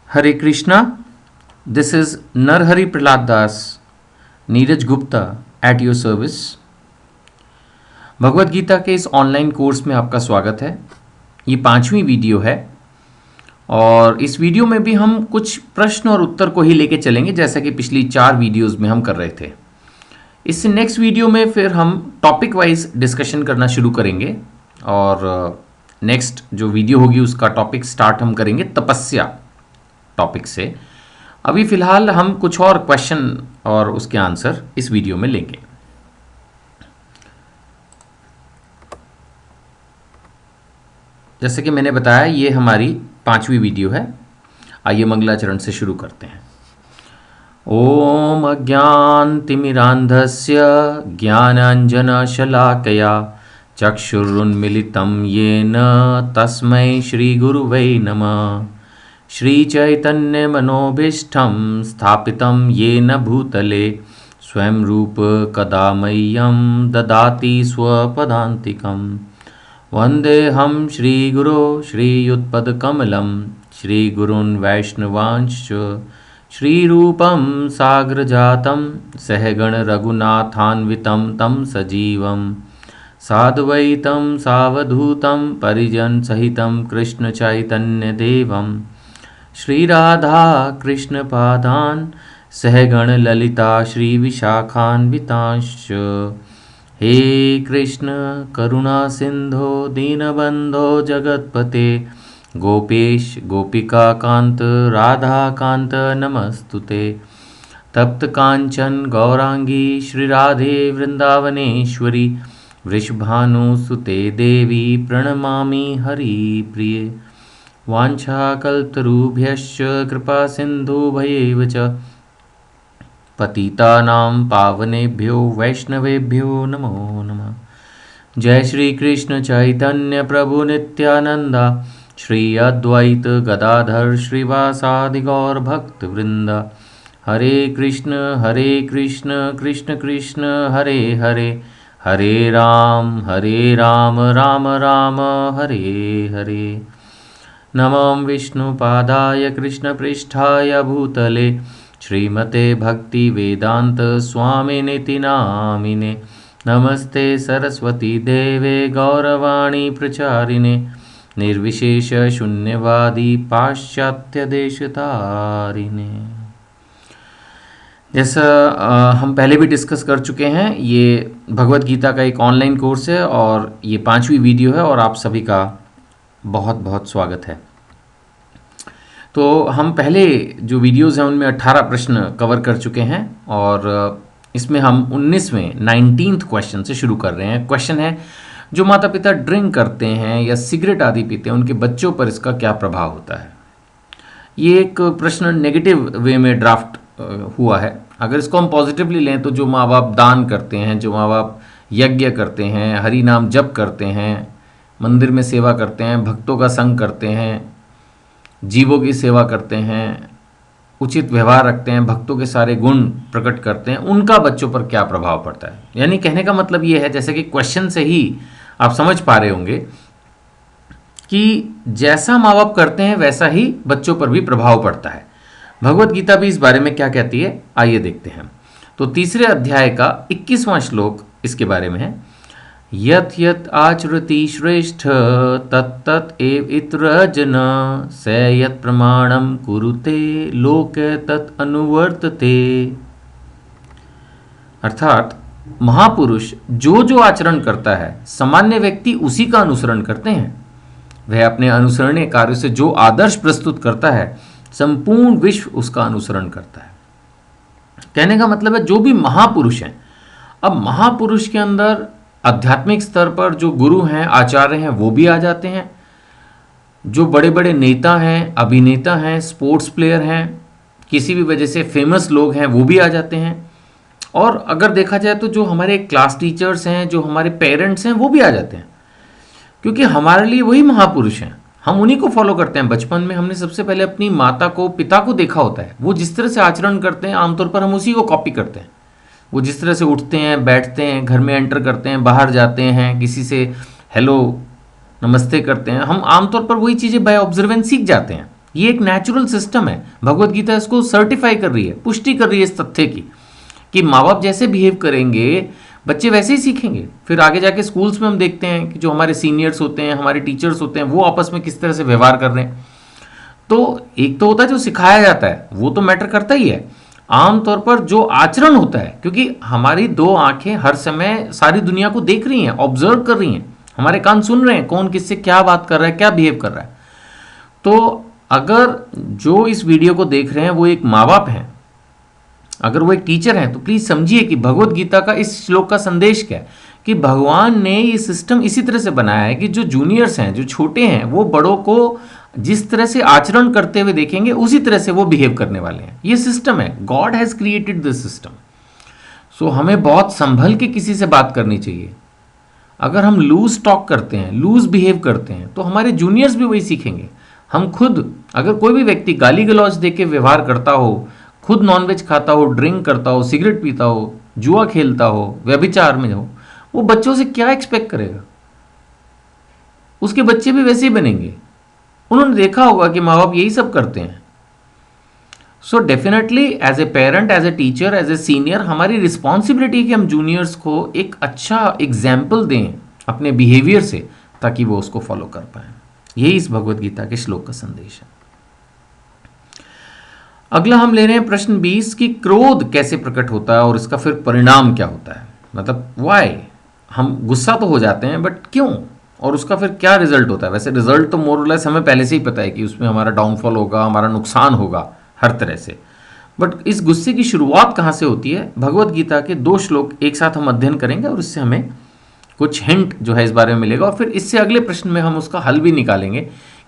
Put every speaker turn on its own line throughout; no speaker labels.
Hare Krishna, this is Narahari Prahlad Das, Neeraj Gupta at your service. Bhagavad Gita के इस online course में आपका स्वागत है। ये 5वीं वीडियो है और इस वीडियो में भी हम कुछ प्रश्न और उत्तर को ही लेके चलेंगे, जैसा कि पिछली 4 वीडियोस में हम कर रहे थे। इससे नेक्स्ट वीडियो में फिर हम टॉपिक वाइज डिस्कशन करना शुरू करेंगे और नेक्स्ट जो वीडियो होगी उसका टॉपिक स्टार्ट हम करेंगे तपस्या टॉपिक से। अभी फिलहाल हम कुछ और क्वेश्चन और उसके आंसर इस वीडियो में लेंगे। जैसे कि मैंने बताया, ये हमारी 5वीं वीडियो है। आइए मंगलाचरण से शुरू करते हैं। ओम अज्ञानतिमिरान्धस्य ज्ञानाञ्जनशलाकया चक्षुरुन्मिलितं येन तस्मै श्रीगुरुवै नमः। श्रीचैतन्यमनोभीष्टं स्थापितं येन भूतले स्वयं रूप कदा मह्यं ददाति स्वपदान्तिकं। वन्देऽहं श्रीगुरो श्रीयुत्पदकमलं श्रीगुरून् वैष्णवांश्च श्रीरूपं साग्रजातं सहगणरघुनाथान्वितं तं सजीवं साद्वैतं सावधूतं परिजनसहितं कृष्णचैतन्यदेवं श्रीराधा कृष्णपादान् सहगणललिता श्रीविशाखान्वितांश्च। हे कृष्ण करुणा सिंधो दीनबंधो जगत्पते गोपेश गोपिका कांत राधा कांत नमस्तुते। तप्त कांचन गौरांगी श्रीराधे वृंदावनेश्वरी वृषभानुसुते देवी प्रणमामि हरिप्रिये। वाञ्छाकल्पतरुभ्यश्च कृपा सिन्धुभ्यैव च पतितानां पावनेभ्यो वैष्णवेभ्यो नमो नमः। जय श्री कृष्ण चैतन्य प्रभु नित्यानंद श्री अद्वैत गदाधर श्रीवासादि गौर भक्त वृंद। हरे कृष्ण कृष्ण कृष्ण हरे हरे, हरे राम राम राम हरे हरे। नमो विष्णुपादाय कृष्णपृष्ठाय भूतले श्रीमते भक्तिवेदांत स्वामिनिति नामिने। नमस्ते सरस्वती देवे गौरवाणी प्रचारिणे निर्विशेष शून्यवादी पाश्चात्य देशतारिणे। जैसा हम पहले भी डिस्कस कर चुके हैं, ये भगवत गीता का एक ऑनलाइन कोर्स है और ये 5वीं वीडियो है और आप सभी का बहुत बहुत स्वागत है। तो हम पहले जो वीडियोज़ हैं उनमें 18 प्रश्न कवर कर चुके हैं और इसमें हम 19th क्वेश्चन से शुरू कर रहे हैं। क्वेश्चन है, जो माता पिता ड्रिंक करते हैं या सिगरेट आदि पीते हैं उनके बच्चों पर इसका क्या प्रभाव होता है। ये एक प्रश्न नेगेटिव वे में ड्राफ्ट हुआ है। अगर इसको हम पॉजिटिवली लें तो जो माँ बाप दान करते हैं, जो माँ बाप यज्ञ करते हैं, हरि नाम जप करते हैं, मंदिर में सेवा करते हैं, भक्तों का संग करते हैं, जीवों की सेवा करते हैं, उचित व्यवहार रखते हैं, भक्तों के सारे गुण प्रकट करते हैं, उनका बच्चों पर क्या प्रभाव पड़ता है। यानी कहने का मतलब ये है, जैसे कि क्वेश्चन से ही आप समझ पा रहे होंगे कि जैसा माँ बाप करते हैं वैसा ही बच्चों पर भी प्रभाव पड़ता है। भगवत गीता भी इस बारे में क्या कहती है, आइए देखते हैं। तो 3 अध्याय का 21वां श्लोक इसके बारे में है। यत् यत् आचरति श्रेष्ठ तत्तत् एव इतर जन स यत् प्रमाणम कुरुते लोके तत् अनुवर्तते। अर्थात महापुरुष जो जो आचरण करता है सामान्य व्यक्ति उसी का अनुसरण करते हैं। वह अपने अनुसरणीय कार्य से जो आदर्श प्रस्तुत करता है संपूर्ण विश्व उसका अनुसरण करता है। कहने का मतलब है जो भी महापुरुष हैं, अब महापुरुष के अंदर आध्यात्मिक स्तर पर जो गुरु हैं, आचार्य हैं, वो भी आ जाते हैं। जो बड़े बड़े नेता हैं, अभिनेता हैं, स्पोर्ट्स प्लेयर हैं, किसी भी वजह से फेमस लोग हैं, वो भी आ जाते हैं। और अगर देखा जाए तो जो हमारे क्लास टीचर्स हैं, जो हमारे पेरेंट्स हैं, वो भी आ जाते हैं, क्योंकि हमारे लिए वही महापुरुष हैं। हम उन्हीं को फॉलो करते हैं। बचपन में हमने सबसे पहले अपनी माता को, पिता को देखा होता है, वो जिस तरह से आचरण करते हैं आमतौर पर हम उसी को कॉपी करते हैं। वो जिस तरह से उठते हैं, बैठते हैं, घर में एंटर करते हैं, बाहर जाते हैं, किसी से हेलो नमस्ते करते हैं, हम आमतौर पर वही चीज़ें बाय ऑब्जर्वेंस सीख जाते हैं। ये एक नेचुरल सिस्टम है। भगवत गीता इसको सर्टिफाई कर रही है, पुष्टि कर रही है इस तथ्य की कि माँ बाप जैसे बिहेव करेंगे बच्चे वैसे ही सीखेंगे। फिर आगे जाके स्कूल्स में हम देखते हैं कि जो हमारे सीनियर्स होते हैं, हमारे टीचर्स होते हैं, वो आपस में किस तरह से व्यवहार कर रहे हैं। तो एक तो होता है जो सिखाया जाता है, वो तो मैटर करता ही है। आमतौर पर जो आचरण होता है, क्योंकि हमारी दो आंखें हर समय सारी दुनिया को देख रही हैं, ऑब्जर्व कर रही हैं, हमारे कान सुन रहे हैं कौन किससे क्या बात कर रहा है, क्या बिहेव कर रहा है। तो अगर जो इस वीडियो को देख रहे हैं वो एक माँ बाप हैं, अगर वो एक टीचर हैं, तो प्लीज समझिए कि भगवत गीता का इस श्लोक का संदेश क्या है कि भगवान ने ये सिस्टम इसी तरह से बनाया है कि जो जूनियर्स हैं, जो छोटे हैं, वो बड़ों को जिस तरह से आचरण करते हुए देखेंगे उसी तरह से वो बिहेव करने वाले हैं। ये सिस्टम है, God has created this system. So हमें बहुत संभल के किसी से बात करनी चाहिए। अगर हम लूज टॉक करते हैं, लूज बिहेव करते हैं, तो हमारे जूनियर्स भी वही सीखेंगे। हम खुद, अगर कोई भी व्यक्ति गाली गलौज दे के व्यवहार करता हो, खुद नॉनवेज खाता हो, ड्रिंक करता हो, सिगरेट पीता हो, जुआ खेलता हो, व्यभिचार में हो, वो बच्चों से क्या एक्सपेक्ट करेगा? उसके बच्चे भी वैसे ही बनेंगे। उन्होंने देखा होगा कि माँ बाप यही सब करते हैं। So definitely as a parent, as a teacher, as a senior, हमारी रिस्पॉन्सिबिलिटी है कि हम जूनियर्स को एक अच्छा एग्जाम्पल दें अपने बिहेवियर से, ताकि वो उसको फॉलो कर पाए। यही इस भगवत गीता के श्लोक का संदेश है। अगला हम ले रहे हैं प्रश्न 20 कि क्रोध कैसे प्रकट होता है और इसका फिर परिणाम क्या होता है। मतलब वाई, हम गुस्सा तो हो जाते हैं बट क्यों, और उसका फिर क्या रिजल्ट होता है। वैसे रिजल्ट तो मोर और लेस हमें पहले से ही पता है कि उसमें हमारा डाउनफॉल होगा, हमारा नुकसान होगा हर तरह से। बट इस गुस्से की शुरुआत कहाँ से होती है? भगवत गीता के 2 श्लोक एक साथ हम अध्ययन करेंगे और इससे हमें कुछ हिंट जो है इस बारे में मिलेगा, और फिर इससे अगले प्रश्न में हम उसका हल भी निकालेंगे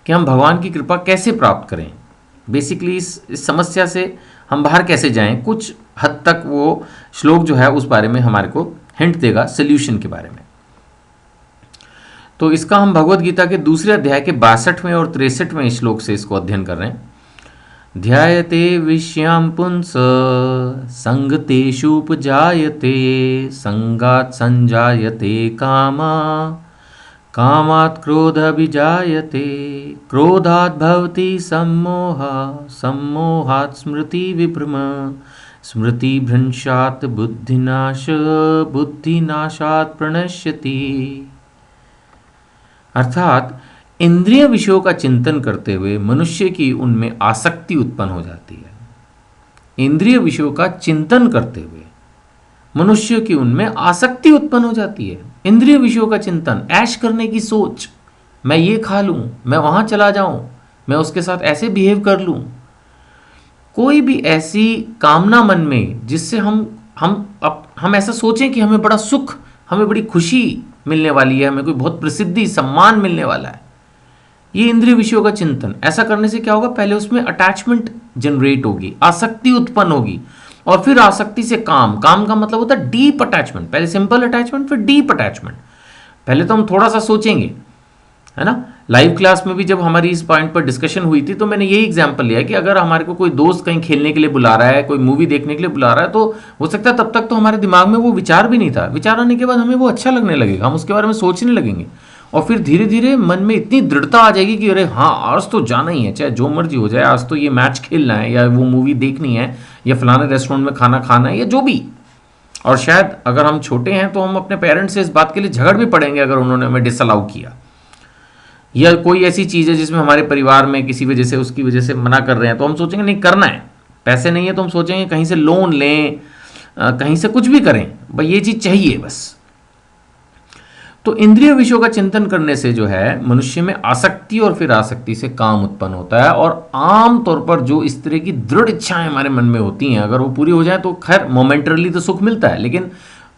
कि हम भगवान की कृपा कैसे प्राप्त करें। बेसिकली इस समस्या से हम बाहर कैसे जाएं, कुछ हद तक वो श्लोक जो है उस बारे में हमारे को हिंट देगा, सोल्यूशन के बारे में। तो इसका हम भगवत गीता के दूसरे अध्याय के 62वें और 63वें श्लोक से इसको अध्ययन कर रहे हैं। ध्यायते विषयां पुंस संगतेषुपजायते संगात् संजायते कामा कामात् क्रोधभिजायते क्रोधात् भवति सम्मोहा सम्मोहात् स्मृति विभ्रम स्मृति भ्रंशात् बुद्धिनाश बुद्धिनाशात् प्रणश्यति। अर्थात इंद्रिय विषयों का चिंतन करते हुए मनुष्य की उनमें आसक्ति उत्पन्न हो जाती है। इंद्रिय विषयों का चिंतन करते हुए मनुष्य की उनमें आसक्ति उत्पन्न हो जाती है। इंद्रिय विषयों का चिंतन, ऐश करने की सोच, मैं ये खा लूं, मैं वहां चला जाऊं, मैं उसके साथ ऐसे बिहेव कर लूं, कोई भी ऐसी कामना मन में जिससे हम ऐसा सोचें कि हमें बड़ा सुख, हमें बड़ी खुशी मिलने वाली है, हमें कोई बहुत प्रसिद्धि सम्मान मिलने वाला है, ये इंद्रिय विषयों का चिंतन। ऐसा करने से क्या होगा? पहले उसमें अटैचमेंट जनरेट होगी, आसक्ति उत्पन्न होगी, और फिर आसक्ति से काम का मतलब होता है डीप अटैचमेंट। पहले सिंपल अटैचमेंट, फिर डीप अटैचमेंट। पहले तो हम थोड़ा सा सोचेंगे, है ना। लाइव क्लास में भी जब हमारी इस पॉइंट पर डिस्कशन हुई थी तो मैंने यही एग्जांपल लिया कि अगर हमारे को कोई दोस्त कहीं खेलने के लिए बुला रहा है, कोई मूवी देखने के लिए बुला रहा है, तो हो सकता है तब तक तो हमारे दिमाग में वो विचार भी नहीं था। विचार आने के बाद हमें वो अच्छा लगने लगेगा, हम उसके बारे में सोचने लगेंगे, और फिर धीरे धीरे मन में इतनी दृढ़ता आ जाएगी कि अरे हाँ, आज तो जाना ही है, चाहे जो मर्जी हो जाए, आज तो ये मैच खेलना है, या वो मूवी देखनी है, या फलाने रेस्टोरेंट में खाना खाना है, या जो भी। और शायद अगर हम छोटे हैं तो हम अपने पेरेंट्स से इस बात के लिए झगड़ भी पड़ेंगे अगर उन्होंने हमें डिसअलाउ किया, या कोई ऐसी चीज़ है जिसमें हमारे परिवार में किसी वजह से, उसकी वजह से मना कर रहे हैं, तो हम सोचेंगे नहीं करना है। पैसे नहीं है तो हम सोचेंगे कहीं से लोन लें, कहीं से कुछ भी करें, भाई ये चीज़ चाहिए बस। तो इंद्रिय विषयों का चिंतन करने से जो है मनुष्य में आसक्ति, और फिर आसक्ति से काम उत्पन्न होता है। और आम तौर पर जो इस तरह की दृढ़ इच्छाएं हमारे मन में होती हैं, अगर वो पूरी हो जाए तो खैर मोमेंटरली तो सुख मिलता है, लेकिन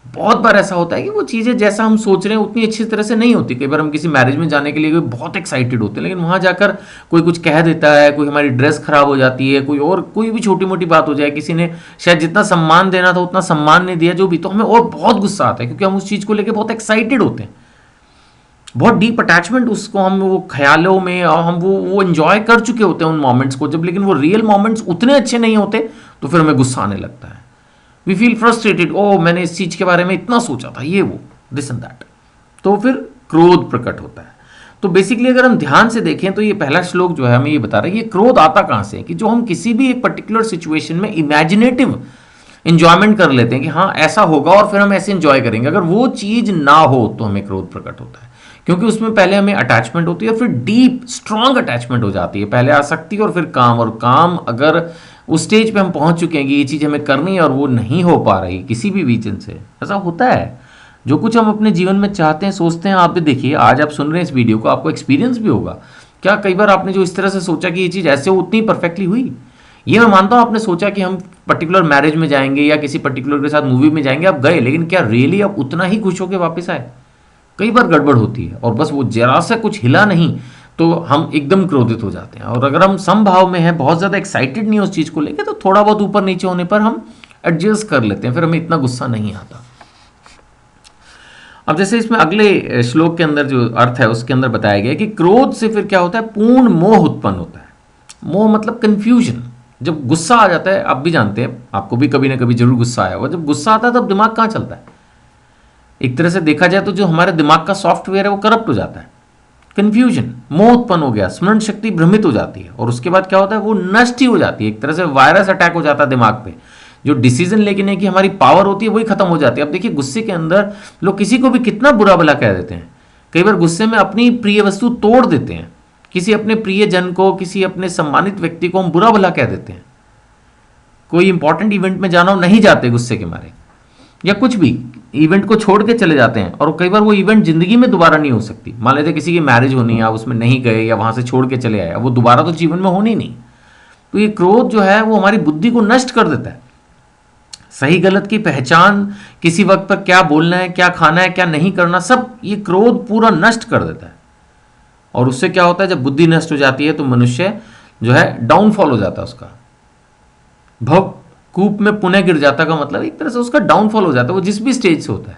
बहुत बार ऐसा होता है कि वो चीज़ें जैसा हम सोच रहे हैं उतनी अच्छी तरह से नहीं होती। कई बार हम किसी मैरिज में जाने के लिए बहुत एक्साइटेड होते हैं, लेकिन वहाँ जाकर कोई कुछ कह देता है, कोई हमारी ड्रेस खराब हो जाती है, कोई भी छोटी मोटी बात हो जाए, किसी ने शायद जितना सम्मान देना था उतना सम्मान नहीं दिया, जो भी, तो हमें और बहुत गुस्सा आता है, क्योंकि हम उस चीज़ को लेकर बहुत एक्साइटेड होते हैं, बहुत डीप अटैचमेंट उसको हम वो ख्यालों में, और हम वो एंजॉय कर चुके होते हैं उन मोमेंट्स को। जब लेकिन वो रियल मोमेंट्स उतने अच्छे नहीं होते तो फिर हमें गुस्सा आने लगता है। वी फील फ्रस्ट्रेटेड, ओ मैंने इस चीज़ के बारे में इतना सोचा था, ये वो दिस एंड दैट, तो फिर क्रोध प्रकट होता है। तो बेसिकली अगर हम ध्यान से देखें तो ये पहला श्लोक जो है हमें ये बता रहा है ये क्रोध आता कहाँ से है, कि जो हम किसी भी एक पर्टिकुलर सिचुएशन में इमेजिनेटिव इंजॉयमेंट कर लेते हैं कि हाँ ऐसा होगा और फिर हम ऐसे इंजॉय करेंगे, अगर वो चीज ना हो तो हमें क्रोध प्रकट होता है, क्योंकि उसमें पहले हमें अटैचमेंट होती है, फिर डीप स्ट्रांग अटैचमेंट हो जाती है, पहले आसक्ति और फिर काम, और काम अगर उस स्टेज पे हम पहुंच चुके हैं कि ये चीज़ हमें करनी है और वो नहीं हो पा रही किसी भी रीजन से, ऐसा होता है। जो कुछ हम अपने जीवन में चाहते हैं सोचते हैं, आप भी देखिए आज आप सुन रहे हैं इस वीडियो को, आपको एक्सपीरियंस भी होगा। क्या कई बार आपने जो इस तरह से सोचा कि ये चीज़ ऐसे उतनी परफेक्टली हुई? ये मैं मानता हूँ आपने सोचा कि हम पर्टिकुलर मैरिज में जाएंगे या किसी पर्टिकुलर के साथ मूवी में जाएंगे, आप गए, लेकिन क्या रियली आप उतना ही खुश होकर वापस आए? कई बार गड़बड़ होती है और बस वो जरा सा कुछ हिला नहीं तो हम एकदम क्रोधित हो जाते हैं। और अगर हम समभाव में हैं, बहुत ज़्यादा एक्साइटेड नहीं उस चीज़ को लेके, तो थोड़ा बहुत ऊपर नीचे होने पर हम एडजस्ट कर लेते हैं, फिर हमें इतना गुस्सा नहीं आता। अब जैसे इसमें अगले श्लोक के अंदर जो अर्थ है उसके अंदर बताया गया है कि क्रोध से फिर क्या होता है, पूर्ण मोह उत्पन्न होता है। मोह मतलब कंफ्यूजन। जब गुस्सा आ जाता है, आप भी जानते हैं, आपको भी कभी ना कभी जरूर गुस्सा आया होगा, जब गुस्सा आता है तब दिमाग कहाँ चलता है? एक तरह से देखा जाए तो जो हमारे दिमाग का सॉफ्टवेयर है वो करप्ट हो जाता है। कंफ्यूजन, मोह उत्पन्न हो गया, स्मरण शक्ति भ्रमित हो जाती है, और उसके बाद क्या होता है, वो नष्ट ही हो जाती है। एक तरह से वायरस अटैक हो जाता है दिमाग पे, जो डिसीजन लेने की हमारी पावर होती है वही खत्म हो जाती है। अब देखिए गुस्से के अंदर लोग किसी को भी कितना बुरा भला कह देते हैं, कई बार गुस्से में अपनी प्रिय वस्तु तोड़ देते हैं, किसी अपने प्रिय जन को, किसी अपने सम्मानित व्यक्ति को हम बुरा भला कह देते हैं। कोई इंपॉर्टेंट इवेंट में जाना हो, नहीं जाते गुस्से के मारे, या कुछ भी इवेंट को छोड़ के चले जाते हैं, और कई बार वो इवेंट जिंदगी में दोबारा नहीं हो सकती। मान लेते किसी की मैरिज होनी है, आप उसमें नहीं गए या वहां से छोड़ के चले आए, वो दोबारा तो जीवन में होनी नहीं। तो ये क्रोध जो है वो हमारी बुद्धि को नष्ट कर देता है। सही गलत की पहचान, किसी वक्त पर क्या बोलना है, क्या खाना है, क्या नहीं करना, सब ये क्रोध पूरा नष्ट कर देता है। और उससे क्या होता है, जब बुद्धि नष्ट हो जाती है तो मनुष्य जो है डाउनफॉल हो जाता है, उसका भव कूप में पुनः गिर जाता का मतलब एक तरह से उसका डाउनफॉल हो जाता है, वो जिस भी स्टेज से होता है।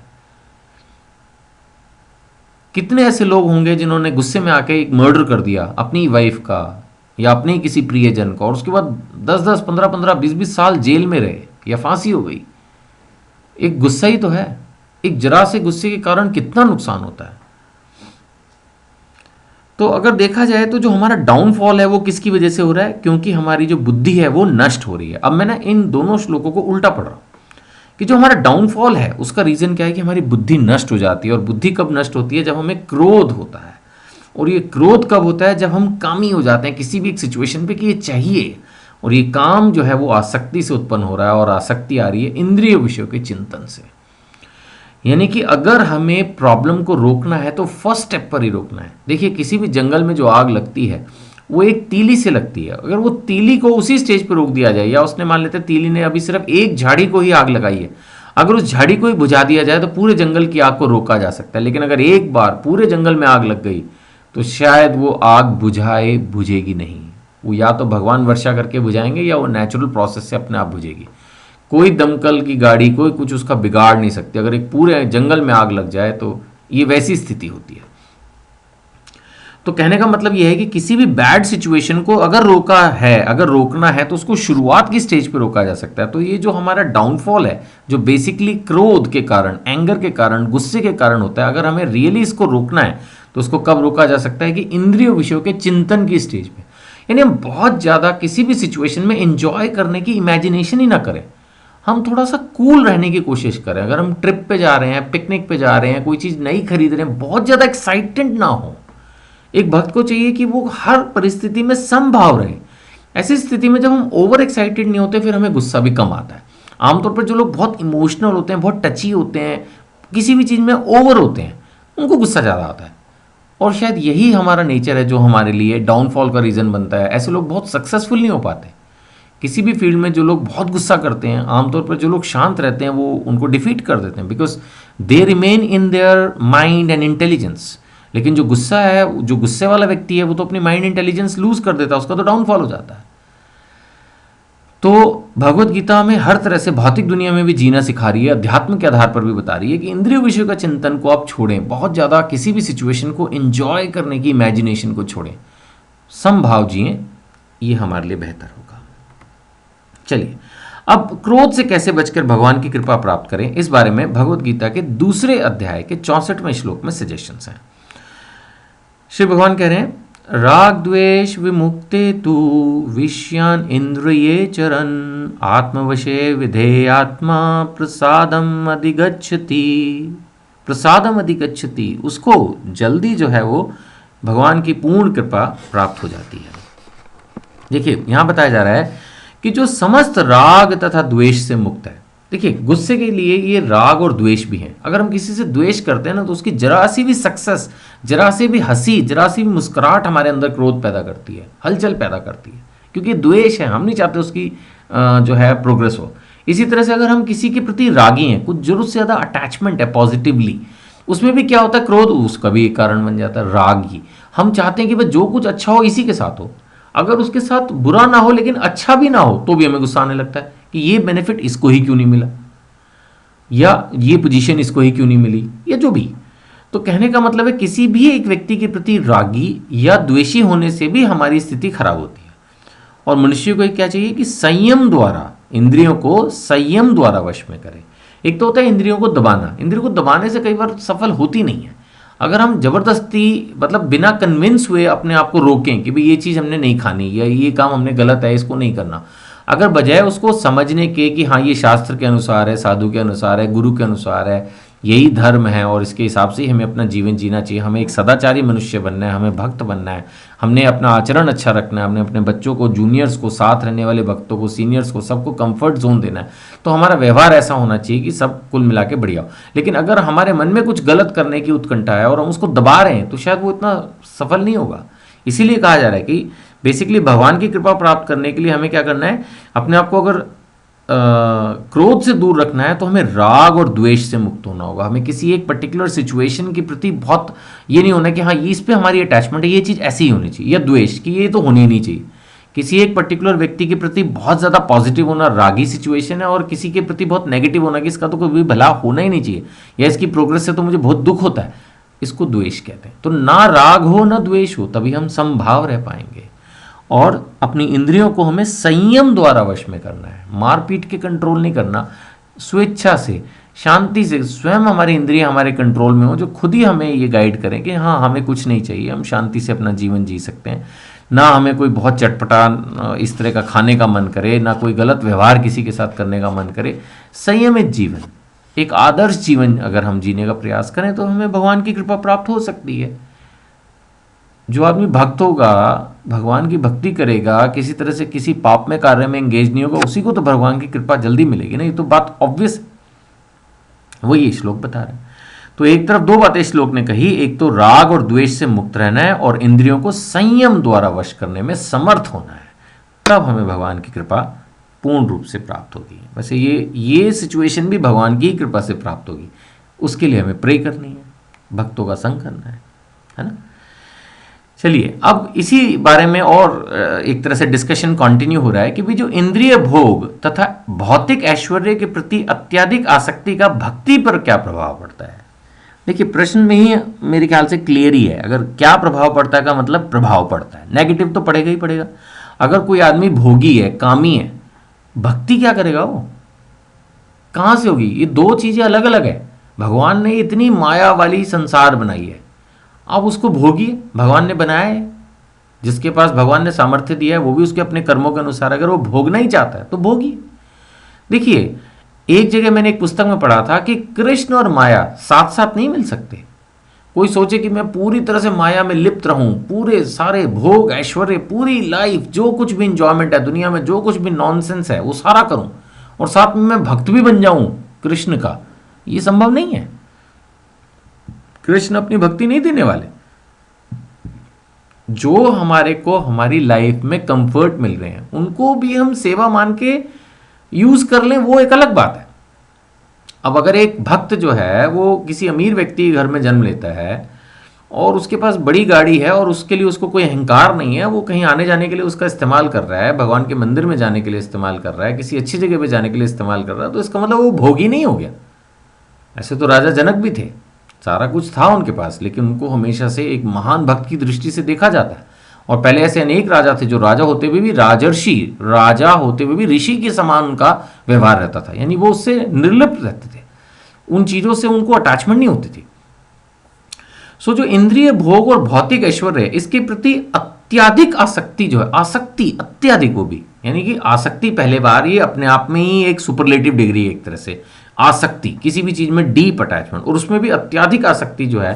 कितने ऐसे लोग होंगे जिन्होंने गुस्से में आके एक मर्डर कर दिया अपनी वाइफ का या अपने किसी प्रियजन का, और उसके बाद 10-10, 15-15, 20-20 साल जेल में रहे या फांसी हो गई। एक गुस्सा ही तो है। एक जरा से गुस्से के कारण कितना नुकसान होता है। तो अगर देखा जाए तो जो हमारा डाउनफॉल है वो किसकी वजह से हो रहा है, क्योंकि हमारी जो बुद्धि है वो नष्ट हो रही है। अब मैं ना इन दोनों श्लोकों को उल्टा पढ़ रहा हूं कि जो हमारा डाउनफॉल है उसका रीजन क्या है कि हमारी बुद्धि नष्ट हो जाती है। और बुद्धि कब नष्ट होती है, जब हमें क्रोध होता है। और ये क्रोध कब होता है, जब हम कामी हो जाते हैं किसी भी एक सिचुएशन पे कि ये चाहिए, और ये काम जो है वो आसक्ति से उत्पन्न हो रहा है, और आसक्ति आ रही है इंद्रिय विषयों के चिंतन से। यानी कि अगर हमें प्रॉब्लम को रोकना है तो फर्स्ट स्टेप पर ही रोकना है। देखिए किसी भी जंगल में जो आग लगती है वो एक तीली से लगती है। अगर वो तीली को उसी स्टेज पर रोक दिया जाए, या उसने मान लेते तीली ने अभी सिर्फ एक झाड़ी को ही आग लगाई है, अगर उस झाड़ी को ही बुझा दिया जाए तो पूरे जंगल की आग को रोका जा सकता है। लेकिन अगर एक बार पूरे जंगल में आग लग गई तो शायद वो आग बुझेगी नहीं। वो या तो भगवान वर्षा करके बुझाएंगे या वो नेचुरल प्रोसेस से अपने आप बुझेगी। कोई दमकल की गाड़ी, कोई कुछ उसका बिगाड़ नहीं सकती। अगर एक पूरे जंगल में आग लग जाए तो ये वैसी स्थिति होती है। तो कहने का मतलब यह है कि किसी भी बैड सिचुएशन को अगर रोकना है तो उसको शुरुआत की स्टेज पे रोका जा सकता है। तो ये जो हमारा डाउनफॉल है, जो बेसिकली क्रोध के कारण, एंगर के कारण, गुस्से के कारण होता है, अगर हमें रियली इसको रोकना है तो उसको कब रोका जा सकता है कि इंद्रिय विषयों के चिंतन की स्टेज पे। यानी हम बहुत ज़्यादा किसी भी सिचुएशन में इंजॉय करने की इमेजिनेशन ही ना करें, हम थोड़ा सा कूल रहने की कोशिश करें। अगर हम ट्रिप पे जा रहे हैं, पिकनिक पे जा रहे हैं, कोई चीज़ नई खरीद रहे हैं, बहुत ज़्यादा एक्साइटेड ना हो। एक भक्त को चाहिए कि वो हर परिस्थिति में समभाव रहे। ऐसी स्थिति में जब हम ओवर एक्साइटेड नहीं होते फिर हमें गुस्सा भी कम आता है। आमतौर पर जो लोग बहुत इमोशनल होते हैं, बहुत टची होते हैं, किसी भी चीज़ में ओवर होते हैं, उनको गुस्सा ज़्यादा आता है। और शायद यही हमारा नेचर है जो हमारे लिए डाउनफॉल का रीज़न बनता है। ऐसे लोग बहुत सक्सेसफुल नहीं हो पाते किसी भी फील्ड में। जो लोग बहुत गुस्सा करते हैं, आमतौर पर जो लोग शांत रहते हैं वो उनको डिफीट कर देते हैं, because they remain in their mind and intelligence. लेकिन जो गुस्सा है, जो गुस्से वाला व्यक्ति है, वो तो अपनी माइंड इंटेलिजेंस लूज कर देता है, उसका तो डाउनफॉल हो जाता है। तो भगवत गीता में हर तरह से भौतिक दुनिया में भी जीना सिखा रही है, अध्यात्म के आधार पर भी बता रही है कि इंद्रिय विषयों का चिंतन को आप छोड़ें, बहुत ज़्यादा किसी भी सिचुएशन को एंजॉय करने की इमेजिनेशन को छोड़ें, समभाव जिए, ये हमारे लिए बेहतर होगा। चलिए अब क्रोध से कैसे बचकर भगवान की कृपा प्राप्त करें, इस बारे में भगवत गीता के दूसरे अध्याय के 64वें श्लोक में सजेशंस हैं। श्री भगवान कह रहे हैं राग द्वेष विमुक्ते तु विषयान इंद्रिये चरन आत्मवशे विधेयात्मा प्रसादम अधिगच्छति। प्रसादम अधिगच्छति, उसको जल्दी जो है वो भगवान की पूर्ण कृपा प्राप्त हो जाती है। देखिए यहाँ बताया जा रहा है कि जो समस्त राग तथा द्वेष से मुक्त है। देखिए गुस्से के लिए ये राग और द्वेष भी हैं। अगर हम किसी से द्वेष करते हैं ना तो उसकी जरा सी भी सक्सेस, जरा सी भी हंसी, जरा सी भी मुस्कुराहट हमारे अंदर क्रोध पैदा करती है, हलचल पैदा करती है, क्योंकि द्वेष है, हम नहीं चाहते उसकी जो है प्रोग्रेस हो। इसी तरह से अगर हम किसी के प्रति रागी हैं, कुछ जरूरत से ज़्यादा अटैचमेंट है पॉजिटिवली, उसमें भी क्या होता है, क्रोध उसका भी एक कारण बन जाता है, राग ही। हम चाहते हैं कि भाई जो कुछ अच्छा हो इसी के साथ हो, अगर उसके साथ बुरा ना हो लेकिन अच्छा भी ना हो तो भी हमें गुस्सा आने लगता है कि ये बेनिफिट इसको ही क्यों नहीं मिला, या ये पोजीशन इसको ही क्यों नहीं मिली, या जो भी। तो कहने का मतलब है किसी भी एक व्यक्ति के प्रति रागी या द्वेषी होने से भी हमारी स्थिति खराब होती है। और मनुष्य को क्या चाहिए कि संयम द्वारा इंद्रियों को संयम द्वारा वश में करे। एक तो होता है इंद्रियों को दबाना, इंद्रियों को दबाने से कई बार सफल होती नहीं है। अगर हम जबरदस्ती मतलब बिना कन्विंस हुए अपने आप को रोकें कि भाई ये चीज़ हमने नहीं खानी या ये काम हमने गलत है, इसको नहीं करना, अगर बजाय उसको समझने के कि हाँ ये शास्त्र के अनुसार है, साधु के अनुसार है, गुरु के अनुसार है, यही धर्म है और इसके हिसाब से ही हमें अपना जीवन जीना चाहिए, हमें एक सदाचारी मनुष्य बनना है, हमें भक्त बनना है, हमने अपना आचरण अच्छा रखना है, हमने अपने बच्चों को, जूनियर्स को, साथ रहने वाले भक्तों को, सीनियर्स को, सबको कंफर्ट जोन देना है, तो हमारा व्यवहार ऐसा होना चाहिए कि सब कुल मिला के बढ़िया हो। लेकिन अगर हमारे मन में कुछ गलत करने की उत्कंठा है और हम उसको दबा रहे हैं तो शायद वो इतना सफल नहीं होगा। इसीलिए कहा जा रहा है कि बेसिकली भगवान की कृपा प्राप्त करने के लिए हमें क्या करना है, अपने आप को अगर क्रोध से दूर रखना है तो हमें राग और द्वेष से मुक्त होना होगा। हमें किसी एक पर्टिकुलर सिचुएशन के प्रति बहुत ये नहीं होना कि हाँ ये इस पे हमारी अटैचमेंट है, ये चीज़ ऐसी ही होनी चाहिए, या द्वेष कि ये तो होनी ही नहीं चाहिए। किसी एक पर्टिकुलर व्यक्ति के प्रति बहुत ज़्यादा पॉजिटिव होना रागी सिचुएशन है, और किसी के प्रति बहुत नेगेटिव होना कि इसका तो कोई भी भला होना ही नहीं चाहिए, या इसकी प्रोग्रेस से तो मुझे बहुत दुख होता है, इसको द्वेष कहते हैं। तो ना राग हो ना द्वेष हो, तभी हम समभाव रह पाएंगे। और अपनी इंद्रियों को हमें संयम द्वारा वश में करना है, मारपीट के कंट्रोल नहीं करना, स्वेच्छा से, शांति से, स्वयं हमारी इंद्रियां हमारे कंट्रोल में हो, जो खुद ही हमें ये गाइड करें कि हाँ हमें कुछ नहीं चाहिए, हम शांति से अपना जीवन जी सकते हैं, ना हमें कोई बहुत चटपटा इस तरह का खाने का मन करे, ना कोई गलत व्यवहार किसी के साथ करने का मन करे। संयमित जीवन, एक आदर्श जीवन अगर हम जीने का प्रयास करें तो हमें भगवान की कृपा प्राप्त हो सकती है। जो आदमी भक्त होगा, भगवान की भक्ति करेगा, किसी तरह से किसी पाप में कार्य में एंगेज नहीं होगा, उसी को तो भगवान की कृपा जल्दी मिलेगी। नहीं तो बात ऑब्वियस है, वही श्लोक बता रहे हैं। तो एक तरफ दो बातें श्लोक ने कही, एक तो राग और द्वेष से मुक्त रहना है और इंद्रियों को संयम द्वारा वश करने में समर्थ होना है, तब हमें भगवान की कृपा पूर्ण रूप से प्राप्त होगी। वैसे ये सिचुएशन भी भगवान की कृपा से प्राप्त होगी, उसके लिए हमें प्रे करनी है, भक्तों का संग करना है ना। चलिए अब इसी बारे में और एक तरह से डिस्कशन कंटिन्यू हो रहा है कि भी जो इंद्रिय भोग तथा भौतिक ऐश्वर्य के प्रति अत्यधिक आसक्ति का भक्ति पर क्या प्रभाव पड़ता है। देखिए प्रश्न में ही मेरे ख्याल से क्लियर ही है, अगर क्या प्रभाव पड़ता है का मतलब प्रभाव पड़ता है, नेगेटिव तो पड़ेगा ही पड़ेगा। अगर कोई आदमी भोगी है, कामी है, भक्ति क्या करेगा, वो कहाँ से होगी। ये दो चीज़ें अलग अलग है। भगवान ने इतनी माया वाली संसार बनाई है, अब उसको भोगिए, भगवान ने बनाया है, जिसके पास भगवान ने सामर्थ्य दिया है वो भी उसके अपने कर्मों के अनुसार अगर वो भोगना ही चाहता है तो भोगिए। देखिए एक जगह मैंने एक पुस्तक में पढ़ा था कि कृष्ण और माया साथ साथ नहीं मिल सकते। कोई सोचे कि मैं पूरी तरह से माया में लिप्त रहूं, पूरे सारे भोग ऐश्वर्य, पूरी लाइफ जो कुछ भी इंजॉयमेंट है दुनिया में, जो कुछ भी नॉनसेंस है वो सारा करूं और साथ में मैं भक्त भी बन जाऊं कृष्ण का, ये संभव नहीं है। कृष्ण अपनी भक्ति नहीं देने वाले। जो हमारे को हमारी लाइफ में कंफर्ट मिल रहे हैं उनको भी हम सेवा मान के यूज कर लें, वो एक अलग बात है। अब अगर एक भक्त जो है वो किसी अमीर व्यक्ति के घर में जन्म लेता है और उसके पास बड़ी गाड़ी है और उसके लिए उसको कोई अहंकार नहीं है, वो कहीं आने जाने के लिए उसका इस्तेमाल कर रहा है, भगवान के मंदिर में जाने के लिए इस्तेमाल कर रहा है, किसी अच्छी जगह पे जाने के लिए इस्तेमाल कर रहा है, तो इसका मतलब वो भोगी नहीं हो गया। ऐसे तो राजा जनक भी थे, सारा कुछ था उनके पास, लेकिन उनको हमेशा से एक महान भक्त की दृष्टि से देखा जाता है। और पहले ऐसे अनेक राजा थे जो राजा होते हुए भी राजर्षि, राजा होते हुए भी ऋषि के समान उनका व्यवहार रहता था, यानी वो उससे निर्लिप्त रहते थे, उन चीज़ों से उनको अटैचमेंट नहीं होती थी। सो जो इंद्रिय भोग और भौतिक ऐश्वर्य है, इसके प्रति अत्यधिक आसक्ति जो है, आसक्ति अत्यधिक, वो भी यानी कि आसक्ति पहले बार ये अपने आप में ही एक सुपरलेटिव डिग्री है एक तरह से। आसक्ति किसी भी चीज में डीप अटैचमेंट, और उसमें भी अत्यधिक आसक्ति जो है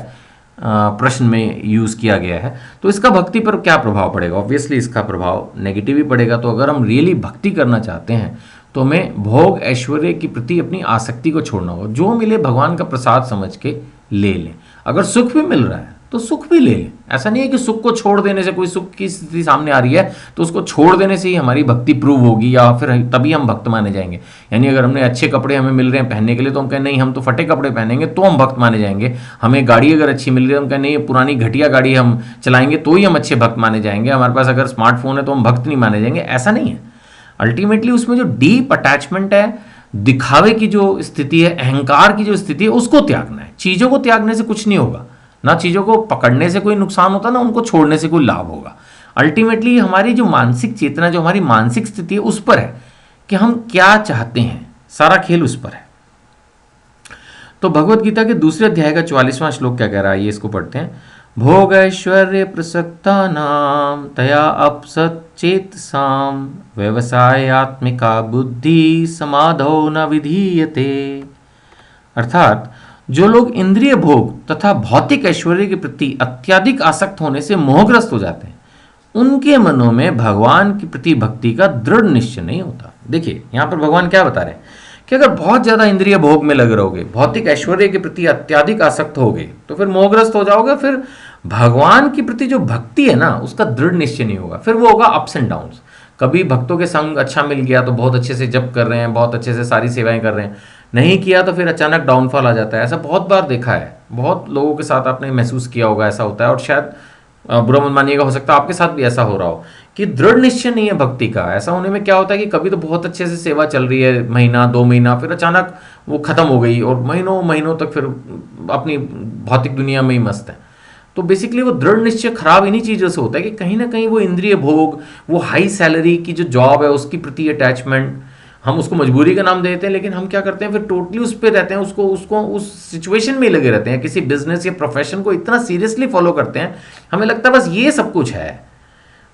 प्रश्न में यूज किया गया है। तो इसका भक्ति पर क्या प्रभाव पड़ेगा? ऑब्वियसली इसका प्रभाव नेगेटिव ही पड़ेगा। तो अगर हम रियली भक्ति करना चाहते हैं तो हमें भोग ऐश्वर्य के प्रति अपनी आसक्ति को छोड़ना होगा। जो मिले भगवान का प्रसाद समझ के ले लें। अगर सुख भी मिल रहा है तो सुख भी ले लें। ऐसा नहीं है कि सुख को छोड़ देने से, कोई सुख की स्थिति सामने आ रही है तो उसको छोड़ देने से ही हमारी भक्ति प्रूव होगी या फिर तभी हम भक्त माने जाएंगे। यानी अगर हमने अच्छे कपड़े हमें मिल रहे हैं पहनने के लिए तो हम कहें नहीं हम तो फटे कपड़े पहनेंगे तो हम भक्त माने जाएंगे। हमें गाड़ी अगर अच्छी मिल रही है हम कहें नहीं पुरानी घटिया गाड़ी हम चलाएंगे तो ही हम अच्छे भक्त माने जाएंगे। हमारे पास अगर स्मार्टफोन है तो हम भक्त नहीं माने जाएंगे, ऐसा नहीं है। अल्टीमेटली उसमें जो डीप अटैचमेंट है, दिखावे की जो स्थिति है, अहंकार की जो स्थिति है, उसको त्यागना है। चीजों को त्यागने से कुछ नहीं होगा, ना चीजों को पकड़ने से कोई नुकसान होता, ना उनको छोड़ने से कोई लाभ होगा। अल्टीमेटली हमारी जो मानसिक चेतना, जो हमारी मानसिक स्थिति है उस पर है कि हम क्या चाहते हैं, सारा खेल उस पर है। तो भगवत गीता के दूसरे अध्याय का 44वां श्लोक क्या कह रहा है, ये इसको पढ़ते हैं। भोग ऐश्वर्य प्रसक्ता नाम तया अपसत चेतसाम व्यवसायत्मिका बुद्धि समाधो न विधीयते। अर्थात जो लोग इंद्रिय भोग तथा भौतिक ऐश्वर्य के प्रति अत्यधिक आसक्त होने से मोहग्रस्त हो जाते हैं, उनके मनों में भगवान के प्रति भक्ति का दृढ़ निश्चय नहीं होता। देखिए यहां पर भगवान क्या बता रहे हैं कि अगर बहुत ज्यादा इंद्रिय भोग में लग रहोगे, भौतिक ऐश्वर्य के प्रति अत्यधिक आसक्त होगे तो फिर मोहग्रस्त हो जाओगे। फिर भगवान के प्रति जो भक्ति है ना उसका दृढ़ निश्चय नहीं होगा। फिर वो होगा अप्स एंड डाउन्स। कभी भक्तों के संग अच्छा मिल गया तो बहुत अच्छे से जप कर रहे हैं, बहुत अच्छे से सारी सेवाएं कर रहे हैं, नहीं किया तो फिर अचानक डाउनफॉल आ जाता है। ऐसा बहुत बार देखा है, बहुत लोगों के साथ आपने महसूस किया होगा ऐसा होता है। और शायद बुरा मत मानिएगा, हो सकता है आपके साथ भी ऐसा हो रहा हो कि दृढ़ निश्चय नहीं है भक्ति का। ऐसा होने में क्या होता है कि कभी तो बहुत अच्छे से सेवा चल रही है, महीना 2 महीना, फिर अचानक वो खत्म हो गई और महीनों महीनों तक फिर अपनी भौतिक दुनिया में ही मस्त है। तो बेसिकली वो दृढ़ निश्चय खराब इन्हीं चीज़ों से होता है कि कहीं ना कहीं वो इंद्रिय भोग, वो हाई सैलरी की जो जॉब है उसकी प्रति अटैचमेंट, हम उसको मजबूरी का नाम देते हैं, लेकिन हम क्या करते हैं फिर टोटली उस पर रहते हैं, उसको उस सिचुएशन में ही लगे रहते हैं। किसी बिजनेस या प्रोफेशन को इतना सीरियसली फॉलो करते हैं, हमें लगता है बस ये सब कुछ है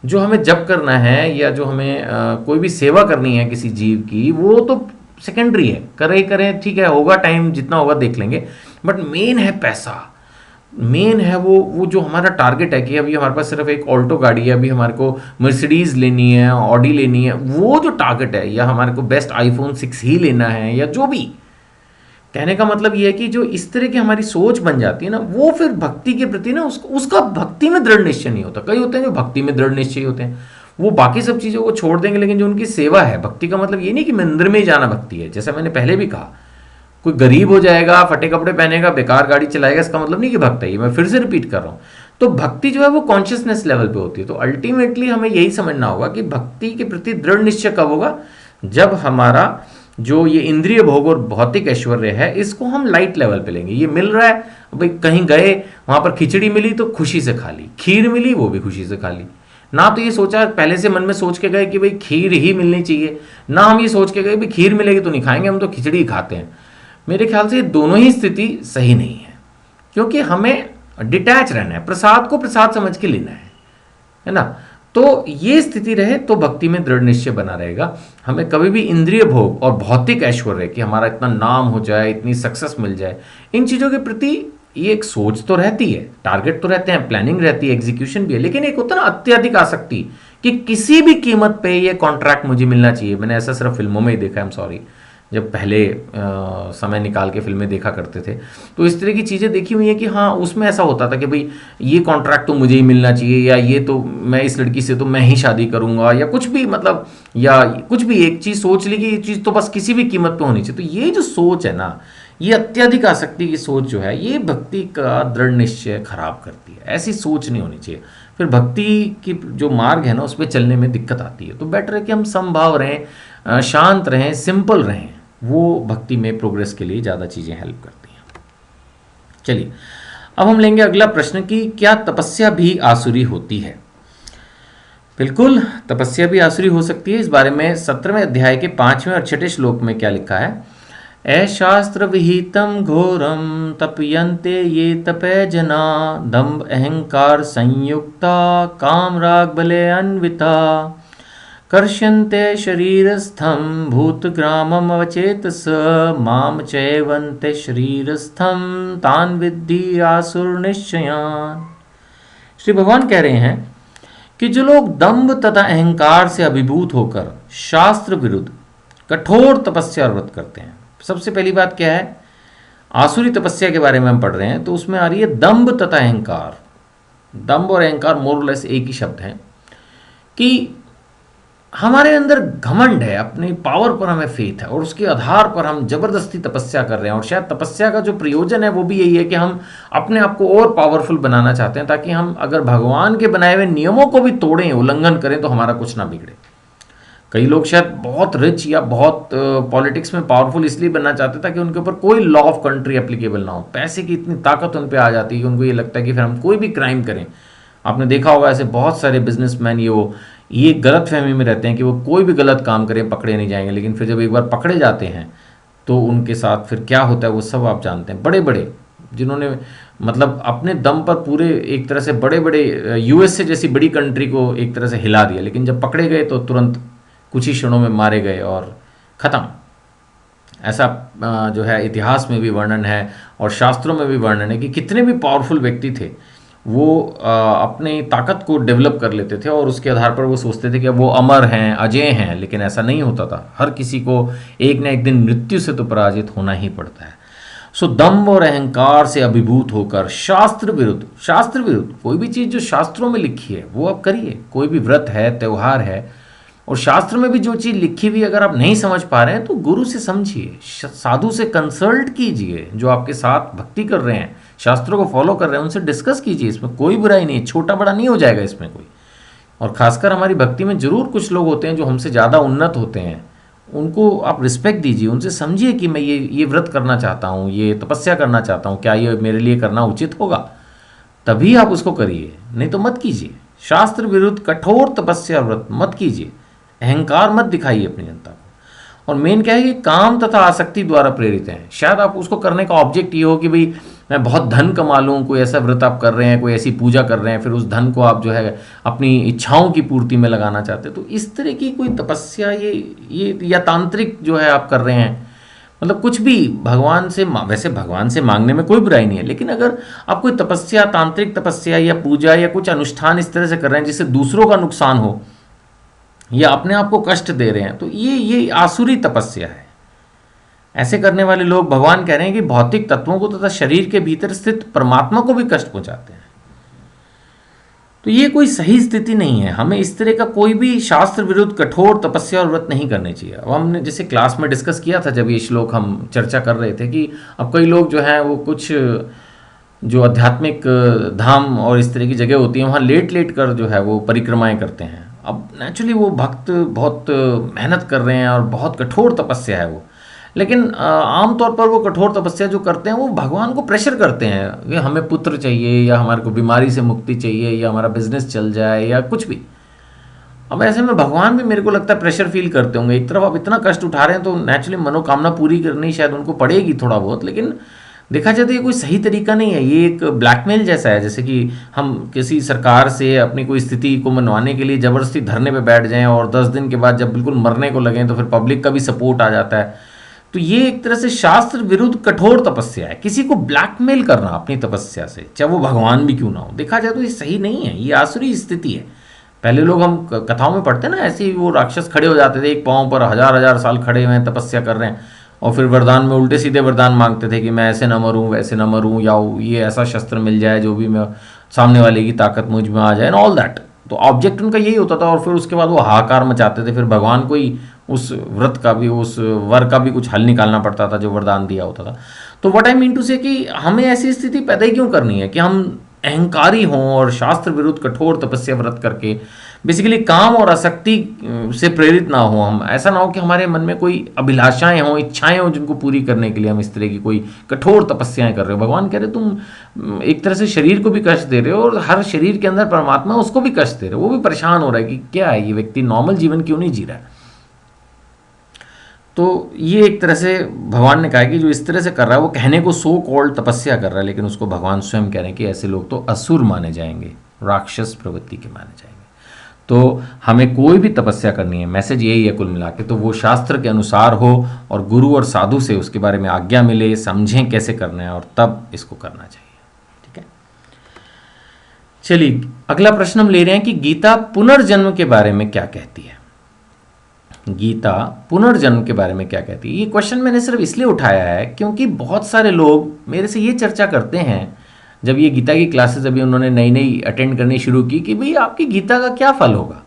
जो हमें जब करना है या जो हमें कोई भी सेवा करनी है किसी जीव की, वो तो सेकेंडरी है, करें ठीक है, होगा टाइम जितना होगा देख लेंगे, बट मेन है पैसा। मेन है वो जो हमारा टारगेट है कि अभी हमारे पास सिर्फ एक ऑल्टो गाड़ी है, अभी हमारे को मर्सिडीज लेनी है, ऑडी लेनी है, वो जो टारगेट है, या हमारे को बेस्ट आईफोन 6 ही लेना है, या जो भी। कहने का मतलब ये है कि जो इस तरह की हमारी सोच बन जाती है ना, वो फिर भक्ति के प्रति ना उसका भक्ति में दृढ़ निश्चय नहीं होता। कई होते हैं जो भक्ति में दृढ़ निश्चय होते हैं, वो बाकी सब चीज़ों को छोड़ देंगे, लेकिन जो उनकी सेवा है, भक्ति का मतलब ये नहीं कि मंदिर में ही जाना भक्ति है। जैसा मैंने पहले भी कहा, कोई गरीब हो जाएगा, फटे कपड़े पहनेगा, बेकार गाड़ी चलाएगा, इसका मतलब नहीं कि भक्त है। ये मैं फिर से रिपीट कर रहा हूँ। तो भक्ति जो है वो कॉन्शियसनेस लेवल पे होती है। तो अल्टीमेटली हमें यही समझना होगा कि भक्ति के प्रति दृढ़ निश्चय कब होगा, जब हमारा जो ये इंद्रिय भोग और भौतिक ऐश्वर्य है इसको हम लाइट लेवल पे लेंगे। ये मिल रहा है, भाई कहीं गए वहां पर खिचड़ी मिली तो खुशी से खा ली, खीर मिली वो भी खुशी से खा ली। ना तो ये सोचा पहले से मन में सोच के गए कि भाई खीर ही मिलनी चाहिए, ना हम ये सोच के गए भाई खीर मिलेगी तो नहीं खाएंगे, हम तो खिचड़ी ही खाते हैं। मेरे ख्याल से दोनों ही स्थिति सही नहीं है, क्योंकि हमें डिटैच रहना है, प्रसाद को प्रसाद समझ के लेना है ना। तो ये स्थिति रहे तो भक्ति में दृढ़ निश्चय बना रहेगा। हमें कभी भी इंद्रिय भोग और भौतिक ऐश्वर्य कि हमारा इतना नाम हो जाए, इतनी सक्सेस मिल जाए, इन चीज़ों के प्रति ये एक सोच तो रहती है, टारगेट तो रहते हैं, प्लानिंग रहती है, एग्जीक्यूशन भी है, लेकिन एक होता है ना अत्यधिक आसक्ति कि किसी भी कीमत पे ये कॉन्ट्रैक्ट मुझे मिलना चाहिए। मैंने ऐसा सिर्फ फिल्मों में ही देखा है, सॉरी, जब पहले समय निकाल के फिल्में देखा करते थे तो इस तरह की चीज़ें देखी हुई है कि हाँ उसमें ऐसा होता था कि भाई ये कॉन्ट्रैक्ट तो मुझे ही मिलना चाहिए, या ये तो मैं इस लड़की से तो मैं ही शादी करूँगा, या कुछ भी, मतलब या कुछ भी एक चीज़ सोच ली कि ये चीज़ तो बस किसी भी कीमत पे होनी चाहिए। तो ये जो सोच है ना, ये अत्यधिक आसक्ति की सोच जो है, ये भक्ति का दृढ़ निश्चय खराब करती है। ऐसी सोच नहीं होनी चाहिए। फिर भक्ति की जो मार्ग है ना उस पर चलने में दिक्कत आती है। तो बेटर है कि हम समभाव रहें, शांत रहें, सिंपल रहें, वो भक्ति में प्रोग्रेस के लिए ज़्यादा चीज़ें हेल्प करती हैं। चलिए अब हम लेंगे अगला प्रश्न कि क्या तपस्या भी आसुरी होती है। बिल्कुल, तपस्या भी आसुरी हो सकती है। इस बारे में 17वें अध्याय के 5वें और 6ठे श्लोक में क्या लिखा है अशास्त्र विहितं घोरं तपयन्ते ये तपे जना दम्भ अहंकार संयुक्ता कामराग बले अन्विता कर्ष्यन्ते शरीरस्थं भूतग्रामम् अवचेतस माम चैवन्ते शरीरस्थं तान् विद्धि आसुर निश्चयान्। श्री भगवान कह रहे हैं कि जो लोग दंभ तथा अहंकार से अभिभूत होकर शास्त्र विरुद्ध कठोर तपस्या और व्रत करते हैं। सबसे पहली बात क्या है, आसुरी तपस्या के बारे में हम पढ़ रहे हैं, तो उसमें आ रही है दंभ तथा अहंकार। दंभ और अहंकार मोरलेस एक ही शब्द है कि हमारे अंदर घमंड है, अपनी पावर पर हमें फेथ है और उसके आधार पर हम जबरदस्ती तपस्या कर रहे हैं। और शायद तपस्या का जो प्रयोजन है वो भी यही है कि हम अपने आप को और पावरफुल बनाना चाहते हैं, ताकि हम अगर भगवान के बनाए हुए नियमों को भी तोड़ें, उल्लंघन करें, तो हमारा कुछ ना बिगड़े। कई लोग शायद बहुत रिच या बहुत पॉलिटिक्स में पावरफुल इसलिए बनना चाहते ताकि उनके ऊपर कोई लॉ ऑफ कंट्री एप्लीकेबल ना हो। पैसे की इतनी ताकत उन पर आ जाती है कि उनको ये लगता है कि फिर हम कोई भी क्राइम करें। आपने देखा होगा ऐसे बहुत सारे बिजनेसमैन ये गलत फहमी में रहते हैं कि वो कोई भी गलत काम करें पकड़े नहीं जाएंगे, लेकिन फिर जब एक बार पकड़े जाते हैं तो उनके साथ फिर क्या होता है वो सब आप जानते हैं। बड़े बड़े जिन्होंने मतलब अपने दम पर पूरे एक तरह से बड़े बड़े यूएसए जैसी बड़ी कंट्री को एक तरह से हिला दिया, लेकिन जब पकड़े गए तो तुरंत कुछ ही क्षणों में मारे गए और ख़त्म। ऐसा जो है इतिहास में भी वर्णन है और शास्त्रों में भी वर्णन है कि कितने भी पावरफुल व्यक्ति थे वो अपनी ताकत को डेवलप कर लेते थे और उसके आधार पर वो सोचते थे कि वो अमर हैं, अजय हैं, लेकिन ऐसा नहीं होता था। हर किसी को एक न एक दिन मृत्यु से तो पराजित होना ही पड़ता है। सो दम्भ और अहंकार से अभिभूत होकर शास्त्र विरुद्ध कोई भी चीज़ जो शास्त्रों में लिखी है वो आप करिए। कोई भी व्रत है, त्यौहार है, और शास्त्र में भी जो चीज़ लिखी हुई अगर आप नहीं समझ पा रहे हैं तो गुरु से समझिए, साधु से कंसल्ट कीजिए, जो आपके साथ भक्ति कर रहे हैं, शास्त्रों को फॉलो कर रहे हैं, उनसे डिस्कस कीजिए। इसमें कोई बुराई नहीं है, छोटा बड़ा नहीं हो जाएगा इसमें कोई। और खासकर हमारी भक्ति में जरूर कुछ लोग होते हैं जो हमसे ज़्यादा उन्नत होते हैं, उनको आप रिस्पेक्ट दीजिए, उनसे समझिए कि मैं ये व्रत करना चाहता हूँ, ये तपस्या करना चाहता हूँ, क्या ये मेरे लिए करना उचित होगा, तभी आप उसको करिए, नहीं तो मत कीजिए। शास्त्र विरुद्ध कठोर तपस्या व्रत मत कीजिए, अहंकार मत दिखाइए अपनी जनता को। और मेन क्या है कि काम तथा आसक्ति द्वारा प्रेरित हैं। शायद आप उसको करने का ऑब्जेक्ट ये हो कि भाई मैं बहुत धन कमा लूँ, कोई ऐसा व्रत आप कर रहे हैं, कोई ऐसी पूजा कर रहे हैं, फिर उस धन को आप जो है अपनी इच्छाओं की पूर्ति में लगाना चाहते हैं। तो इस तरह की कोई तपस्या ये या तांत्रिक जो है आप कर रहे हैं, मतलब कुछ भी भगवान से, वैसे भगवान से मांगने में कोई बुराई नहीं है, लेकिन अगर आप कोई तपस्या, तांत्रिक तपस्या या पूजा या कुछ अनुष्ठान इस तरह से कर रहे हैं जिससे दूसरों का नुकसान हो या अपने आप को कष्ट दे रहे हैं, तो ये आसुरी तपस्या है। ऐसे करने वाले लोग, भगवान कह रहे हैं कि भौतिक तत्वों को तथा शरीर के भीतर स्थित परमात्मा को भी कष्ट पहुंचाते हैं। तो ये कोई सही स्थिति नहीं है। हमें इस तरह का कोई भी शास्त्र विरुद्ध कठोर तपस्या और व्रत नहीं करने चाहिए। अब हमने जैसे क्लास में डिस्कस किया था जब ये श्लोक हम चर्चा कर रहे थे कि अब कई लोग जो हैं वो कुछ जो आध्यात्मिक धाम और इस तरह की जगह होती हैं वहाँ लेट कर जो है वो परिक्रमाएं करते हैं। अब नेचुरली वो भक्त बहुत मेहनत कर रहे हैं और बहुत कठोर तपस्या है वो, लेकिन आमतौर पर वो कठोर तपस्या जो करते हैं वो भगवान को प्रेशर करते हैं कि हमें पुत्र चाहिए या हमारे को बीमारी से मुक्ति चाहिए या हमारा बिजनेस चल जाए या कुछ भी। अब ऐसे में भगवान भी मेरे को लगता है प्रेशर फील करते होंगे। एक तरफ आप इतना कष्ट उठा रहे हैं तो नेचुरली मनोकामना पूरी करनी शायद उनको पड़ेगी थोड़ा बहुत, लेकिन देखा जाए तो ये कोई सही तरीका नहीं है। ये एक ब्लैकमेल जैसा है, जैसे कि हम किसी सरकार से अपनी कोई स्थिति को मनवाने के लिए ज़बरदस्ती धरने पे बैठ जाएं और 10 दिन के बाद जब बिल्कुल मरने को लगें तो फिर पब्लिक का भी सपोर्ट आ जाता है। तो ये एक तरह से शास्त्र विरुद्ध कठोर तपस्या है, किसी को ब्लैकमेल करना अपनी तपस्या से, चाहे वो भगवान भी क्यों ना हो। देखा जाए तो ये सही नहीं है, ये आसुरी स्थिति है। पहले लोग हम कथाओं में पढ़ते हैं ना, ऐसे ही वो राक्षस खड़े हो जाते थे, एक पाँव पर हजार साल खड़े हुए हैं, तपस्या कर रहे हैं, और फिर वरदान में उल्टे सीधे वरदान मांगते थे कि मैं ऐसे न मरूं, वैसे न मरूं, या ये ऐसा शस्त्र मिल जाए जो भी मैं सामने वाले की ताकत मुझ में आ जाए एंड ऑल दैट। तो ऑब्जेक्ट उनका यही होता था और फिर उसके बाद वो हाहाकार मचाते थे। फिर भगवान को ही उस व्रत का भी, उस वर का भी कुछ हल निकालना पड़ता था जो वरदान दिया होता था। तो व्हाट आई मीन टू से कि हमें ऐसी स्थिति पैदा ही क्यों करनी है कि हम अहंकारी हों और शास्त्र विरुद्ध कठोर तपस्या व्रत करके बेसिकली काम और आसक्ति से प्रेरित ना हो। हम ऐसा ना हो कि हमारे मन में कोई अभिलाषाएं हों, इच्छाएं हों जिनको पूरी करने के लिए हम इस तरह की कोई कठोर तपस्याएं कर रहे हो। भगवान कह रहे तुम एक तरह से शरीर को भी कष्ट दे रहे हो और हर शरीर के अंदर परमात्मा उसको भी कष्ट दे रहे हो। वो भी परेशान हो रहा है कि क्या है ये व्यक्ति नॉर्मल जीवन क्यों नहीं जी रहा है। तो ये एक तरह से भगवान ने कहा कि जो इस तरह से कर रहा है वो कहने को सो कॉल्ड तपस्या कर रहा है, लेकिन उसको भगवान स्वयं कह रहे हैं कि ऐसे लोग तो असुर माने जाएंगे, राक्षस प्रवृत्ति के माने जाएंगे। तो हमें कोई भी तपस्या करनी है, मैसेज यही है कुल मिला के, तो वो शास्त्र के अनुसार हो और गुरु और साधु से उसके बारे में आज्ञा मिले, समझें कैसे करना है और तब इसको करना चाहिए। ठीक है, चलिए अगला प्रश्न हम ले रहे हैं कि गीता पुनर्जन्म के बारे में क्या कहती है। गीता पुनर्जन्म के बारे में क्या कहती है, ये क्वेश्चन मैंने सिर्फ इसलिए उठाया है क्योंकि बहुत सारे लोग मेरे से ये चर्चा करते हैं जब ये गीता की क्लासेस अभी उन्होंने नई नई अटेंड करनी शुरू की कि भाई आपकी गीता का क्या फल होगा।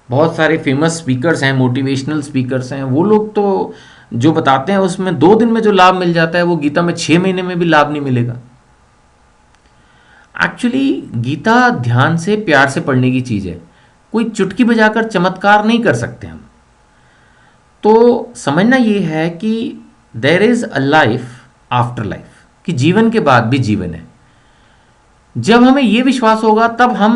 बहुत सारे फेमस स्पीकर्स हैं, मोटिवेशनल स्पीकर्स हैं, वो लोग तो जो बताते हैं उसमें 2 दिन में जो लाभ मिल जाता है वो गीता में 6 महीने में भी लाभ नहीं मिलेगा। एक्चुअली गीता ध्यान से प्यार से पढ़ने की चीज़ है, कोई चुटकी बजाकर चमत्कार नहीं कर सकते हम। तो समझना ये है कि there is a life after life, कि जीवन के बाद भी जीवन है। जब हमें ये विश्वास होगा तब हम